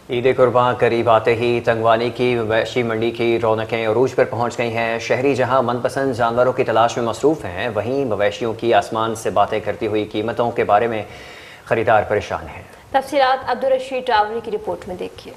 ईद कुर्बान करीब आते ही तंगवानी की मवेशी मंडी की रौनकें अरूज पर पहुंच गई हैं। शहरी जहां मनपसंद जानवरों की तलाश में मसरूफ़ हैं, वहीं मवेशियों की आसमान से बातें करती हुई कीमतों के बारे में खरीदार परेशान हैं। तफसीलात अब्दुल रशीद टावरी की रिपोर्ट में देखिए।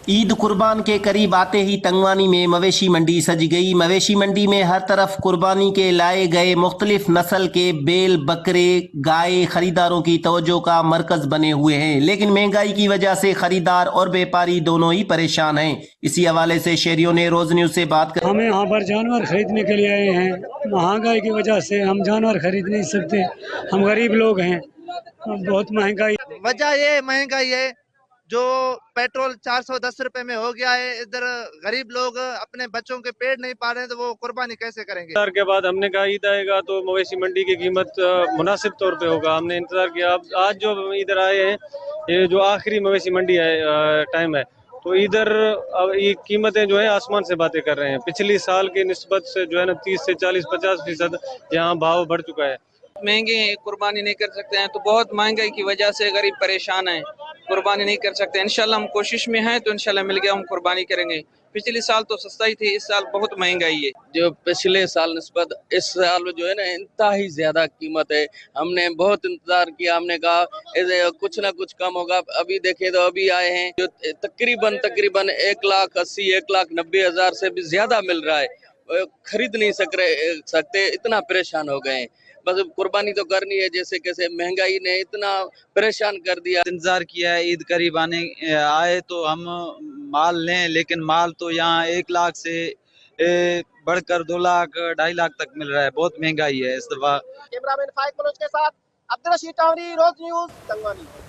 ईद कुर्बान के करीब आते ही तंगवानी में मवेशी मंडी सज गई। मवेशी मंडी में हर तरफ कुर्बानी के लाए गए मुख्तलिफ नस्ल के बैल, बकरे, गाय खरीदारों की तवज्जो का मरकज बने हुए हैं, लेकिन महंगाई की वजह से खरीदार और व्यापारी दोनों ही परेशान हैं। इसी हवाले से शहरियों ने रोज न्यूज से बात कर हमें यहाँ पर जानवर खरीदने के लिए आए हैं। महंगाई की वजह से हम जानवर खरीद नहीं सकते, हम गरीब लोग हैं, बहुत महंगाई। वजह ये महंगाई है, जो पेट्रोल 410 रुपए में हो गया है। इधर गरीब लोग अपने बच्चों के पेट नहीं पा रहे हैं, तो वो कुर्बानी कैसे करेंगे। इंतजार के बाद हमने कहा ईद आएगा तो मवेशी मंडी की कीमत मुनासिब तौर पे होगा। हमने इंतजार किया। अब आज जो इधर आए हैं, ये जो आखिरी मवेशी मंडी है टाइम है, तो इधर ये कीमतें जो है आसमान से बातें कर रहे हैं। पिछली साल की निस्बत से जो है ना 30 से 40-50% यहाँ भाव बढ़ चुका है। महंगे कुर्बानी नहीं कर सकते हैं, तो बहुत महंगाई की वजह से गरीब परेशान हैं, कुर्बानी नहीं कर सकते। इंशाल्लाह हम कोशिश में हैं, तो इंशाल्लाह मिल गया हम कुर्बानी करेंगे। पिछले साल तो सस्ता ही थी, इस साल बहुत महंगाई है। जो पिछले साल निस्बत इस साल जो है ना इंतहाई ज्यादा कीमत है। हमने बहुत इंतजार किया, हमने कहा कुछ ना कुछ कम होगा। अभी देखें तो अभी आए हैं जो तकरीबन 1,80,000 1,90,000 से भी ज्यादा मिल रहा है। खरीद नहीं सकते, इतना परेशान हो गए हैं। बस कुर्बानी तो करनी है जैसे कैसे, महंगाई ने इतना परेशान कर दिया। इंतजार किया है ईद करीब आए तो हम माल लें, लेकिन माल तो यहाँ 1 लाख से बढ़कर 2 लाख 2.5 लाख तक मिल रहा है। बहुत महंगाई है इस दफा। कैमरामैन फाइक मनोज के साथ अब्दुल रशीद टावरी, रोज न्यूज, तंगवानी।